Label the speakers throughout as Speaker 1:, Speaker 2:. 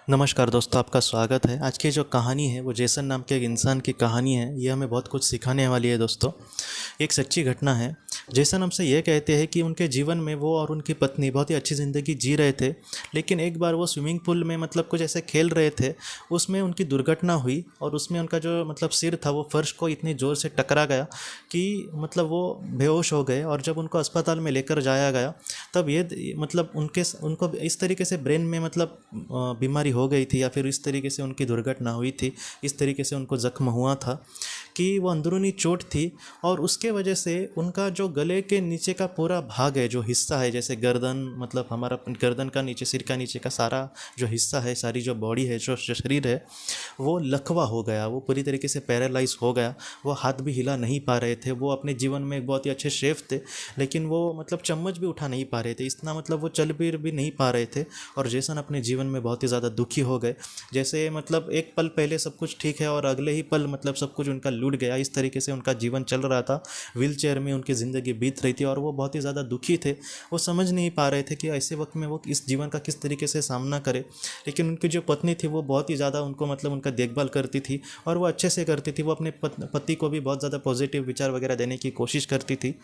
Speaker 1: नमस्कार दोस्तों, आपका स्वागत है। आज की जो कहानी है वो जेसन नाम के एक इंसान की कहानी है। ये हमें बहुत कुछ सिखाने वाली है दोस्तों। एक सच्ची घटना है। जेसन हमसे ये कहते हैं कि उनके जीवन में वो और उनकी पत्नी बहुत ही अच्छी ज़िंदगी जी रहे थे। लेकिन एक बार वो स्विमिंग पूल में कुछ ऐसे खेल रहे थे, उसमें उनकी दुर्घटना हुई और उसमें उनका जो सिर था वो फर्श को इतनी ज़ोर से टकरा गया कि वो बेहोश हो गए। और जब उनको अस्पताल में लेकर जाया गया तब ये उनको इस तरीके से ब्रेन में बीमारी हो गई थी या फिर इस तरीके से उनकी दुर्घटना हुई थी, इस तरीके से उनको ज़ख्म हुआ था कि वो अंदरूनी चोट थी। और उसके वजह से उनका जो गले के नीचे का पूरा भाग है, जो हिस्सा है, जैसे गर्दन, हमारा गर्दन का नीचे, सिर का नीचे का सारा जो हिस्सा है, सारी जो बॉडी है, जो शरीर है, वो लकवा हो गया। वो पूरी तरीके से पैरालाइज हो गया। वो हाथ भी हिला नहीं पा रहे थे। वो अपने जीवन में एक बहुत ही अच्छे शेफ थे, लेकिन वो चम्मच भी उठा नहीं पा रहे थे। इतना वो चल फिर भी नहीं पा रहे थे। और जेसन अपने जीवन में बहुत ही ज़्यादा दुखी हो गए। जैसे एक पल पहले सब कुछ ठीक है और अगले ही पल सब कुछ उनका लूट गया। इस तरीके से उनका जीवन चल रहा था। व्हील चेयर में उनकी ज़िंदगी बीत रही थी और वो बहुत ही ज़्यादा दुखी थे। वो समझ नहीं पा रहे थे कि ऐसे वक्त में वो इस जीवन का किस तरीके से सामना करे। लेकिन उनकी जो पत्नी थी वो बहुत ही ज़्यादा उनको उनका देखभाल करती थी और वो अच्छे से करती थी। वो अपने पति को भी बहुत ज़्यादा पॉजिटिव विचार वगैरह देने की कोशिश करती थी।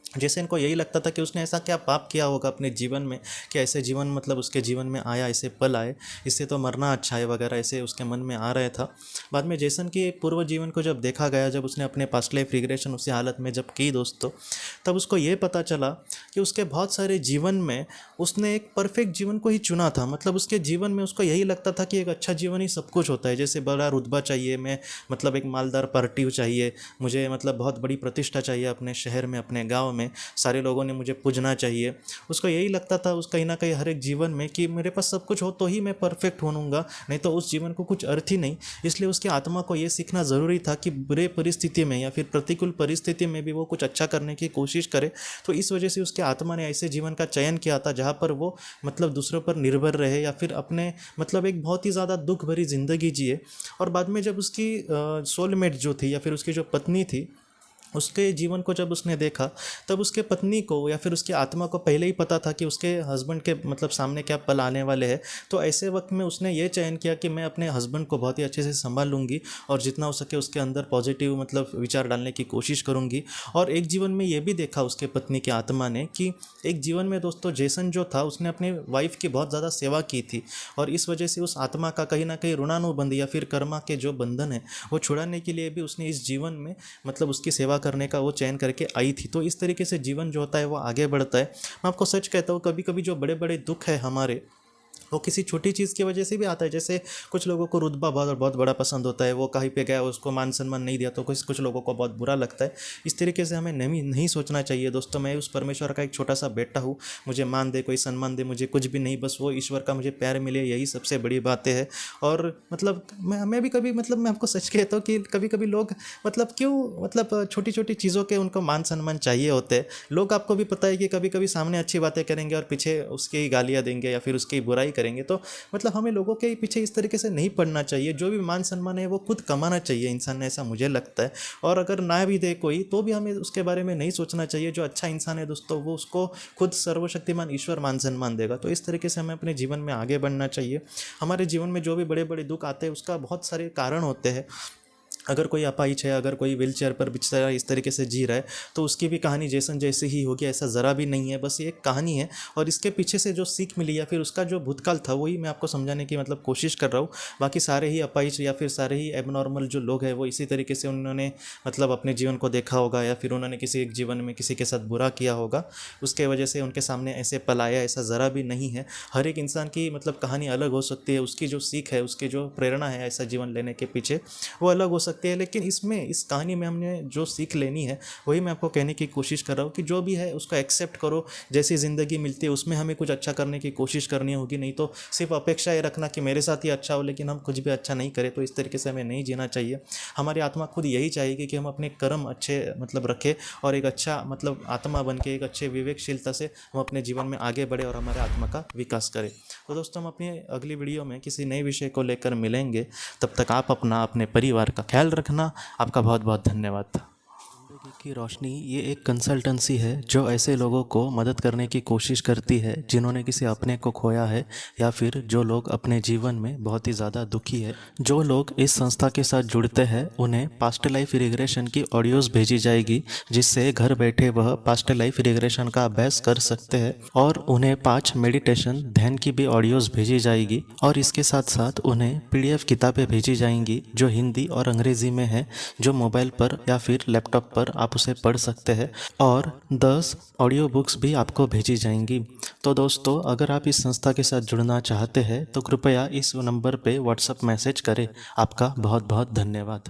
Speaker 1: जैसे इनको यही लगता था कि उसने ऐसा क्या पाप किया होगा अपने जीवन में कि ऐसे जीवन उसके जीवन में आया, ऐसे पल आए, इससे तो मरना अच्छा है वगैरह, ऐसे उसके मन में आ रहा था। बाद में जेसन के पूर्व जीवन को जब देखा गया, जब उसने अपने पास्ट लाइफ रिग्रेशन उसी हालत में जब की दोस्तों, तब उसको ये पता चला कि उसके बहुत सारे जीवन में उसने एक परफेक्ट जीवन को ही चुना था। उसके जीवन में उसको यही लगता था कि एक अच्छा जीवन ही सब कुछ होता है। जैसे बड़ा रुतबा चाहिए, मैं एक मालदार पार्टी चाहिए, मुझे बहुत बड़ी प्रतिष्ठा चाहिए अपने शहर में, अपने गाँव में, सारे लोगों ने मुझे पूजना चाहिए। उसको यही लगता था उस कहीं ना कहीं हर एक जीवन में कि मेरे पास सब कुछ हो तो ही मैं परफेक्ट होऊंगा, नहीं तो उस जीवन को कुछ अर्थ ही नहीं। इसलिए उसकी आत्मा को ये सीखना ज़रूरी था कि बुरे परिस्थिति में या फिर प्रतिकूल परिस्थिति में भी वो कुछ अच्छा करने की कोशिश करे। तो इस वजह से उसकी आत्मा ने ऐसे जीवन का चयन किया था जहाँ पर वो दूसरों पर निर्भर रहे या फिर अपने एक बहुत ही ज़्यादा दुख भरी ज़िंदगी जिए। और बाद में जब उसकी सोलमेट जो थी या फिर उसकी जो पत्नी थी, उसके जीवन को जब उसने देखा, तब उसके पत्नी को या फिर उसकी आत्मा को पहले ही पता था कि उसके हस्बैंड के सामने क्या पल आने वाले हैं। तो ऐसे वक्त में उसने ये चयन किया कि मैं अपने हस्बैंड को बहुत ही अच्छे से संभाल लूँगी और जितना हो सके उसके अंदर पॉजिटिव विचार डालने की कोशिश करूँगी। और एक जीवन में ये भी देखा उसके पत्नी की आत्मा ने कि एक जीवन में दोस्तों जेसन जो था, उसने अपनी वाइफ की बहुत ज़्यादा सेवा की थी और इस वजह से उस आत्मा का कहीं ना कहीं ऋणानुबंध या फिर कर्मा के जो बंधन है वो छुड़ाने के लिए भी उसने इस जीवन में उसकी सेवा करने का वो चयन करके आई थी। तो इस तरीके से जीवन जो होता है वो आगे बढ़ता है। मैं आपको सच कहता हूँ, कभी कभी जो बड़े बड़े दुख है हमारे, वो किसी छोटी चीज़ की वजह से भी आता है। जैसे कुछ लोगों को रुतबा बहुत बड़ा पसंद होता है, वो कहीं पे गया उसको मान सम्मान नहीं दिया तो कुछ लोगों को बहुत बुरा लगता है। इस तरीके से हमें नहीं सोचना चाहिए दोस्तों। मैं उस परमेश्वर का एक छोटा सा बेटा हूँ, मुझे मान दे, कोई सम्मान दे, मुझे कुछ भी नहीं, बस वो ईश्वर का मुझे प्यार मिले, यही सबसे बड़ी बातें है। और मैं भी कभी मैं आपको सच कहता हूँ कि कभी कभी लोग क्यों छोटी छोटी चीज़ों के उनको मान सम्मान चाहिए होते हैं। लोग, आपको भी पता है कि कभी कभी सामने अच्छी बातें करेंगे और पीछे उसकी ही गालियाँ देंगे या फिर उसकी बुराई करेंगे। तो हमें लोगों के पीछे इस तरीके से नहीं पड़ना चाहिए। जो भी मान सम्मान है वो खुद कमाना चाहिए इंसान ने, ऐसा मुझे लगता है। और अगर ना भी दे कोई तो भी हमें उसके बारे में नहीं सोचना चाहिए। जो अच्छा इंसान है दोस्तों, वो उसको खुद सर्वशक्तिमान ईश्वर मान सम्मान देगा। तो इस तरीके से हमें अपने जीवन में आगे बढ़ना चाहिए। हमारे जीवन में जो भी बड़े बड़े दुख आते हैं उसका बहुत सारे कारण होते हैं। अगर कोई अपाहिज है, अगर कोई व्हील चेयर पर बेचारा इस तरीके से जी रहा है, तो उसकी भी कहानी जेसन जैसी ही होगी, ऐसा ज़रा भी नहीं है। बस ये एक कहानी है और इसके पीछे से जो सीख मिली या फिर उसका जो भूतकाल था वही मैं आपको समझाने की कोशिश कर रहा हूँ। बाकी सारे ही अपाहिज या फिर सारे ही एबनॉर्मल जो लोग हैं वो इसी तरीके से उन्होंने अपने जीवन को देखा होगा या फिर उन्होंने किसी एक जीवन में किसी के साथ बुरा किया होगा, उसके वजह से उनके सामने ऐसे पल आया, ऐसा ज़रा भी नहीं है। हर एक इंसान की कहानी अलग हो सकती है, उसकी जो सीख है, उसकी जो प्रेरणा है ऐसा जीवन लेने के पीछे, वो अलग हो सकती है। लेकिन इस कहानी में हमने जो सीख लेनी है वही मैं आपको कहने की कोशिश कर रहा हूँ कि जो भी है उसको एक्सेप्ट करो। जैसी ज़िंदगी मिलती है उसमें हमें कुछ अच्छा करने की कोशिश करनी होगी, नहीं तो सिर्फ अपेक्षा ये रखना कि मेरे साथ ही अच्छा हो लेकिन हम कुछ भी अच्छा नहीं करें, तो इस तरीके से हमें नहीं जीना चाहिए। हमारी आत्मा खुद यही चाहेगी कि हम अपने कर्म अच्छे रखें और एक अच्छा आत्मा बन के एक अच्छे विवेकशीलता से हम अपने जीवन में आगे बढ़े और हमारे आत्मा का विकास करें। तो दोस्तों, हम अपनी अगली वीडियो में किसी नए विषय को लेकर मिलेंगे। तब तक आप अपने परिवार का ख्याल रखना। आपका बहुत बहुत धन्यवाद। की रोशनी ये एक कंसल्टेंसी है जो ऐसे लोगों को मदद करने की कोशिश करती है जिन्होंने किसी अपने को खोया है या फिर जो लोग अपने जीवन में बहुत ही ज़्यादा दुखी है। जो लोग इस संस्था के साथ जुड़ते हैं उन्हें पास्ट लाइफ रिग्रेशन की ऑडियोज़ भेजी जाएगी, जिससे घर बैठे वह पास्ट लाइफ रिग्रेशन का अभ्यास कर सकते हैं। और उन्हें 5 मेडिटेशन ध्यान की भी ऑडियोज़ भेजी जाएगी और इसके साथ साथ उन्हें PDF किताबें भेजी जाएंगी जो हिंदी और अंग्रेज़ी में है, जो मोबाइल पर या फिर लैपटॉप पर आप उसे पढ़ सकते हैं। और 10 ऑडियो बुक्स भी आपको भेजी जाएंगी। तो दोस्तों, अगर आप इस संस्था के साथ जुड़ना चाहते हैं तो कृपया इस नंबर पे व्हाट्सएप मैसेज करें। आपका बहुत बहुत धन्यवाद।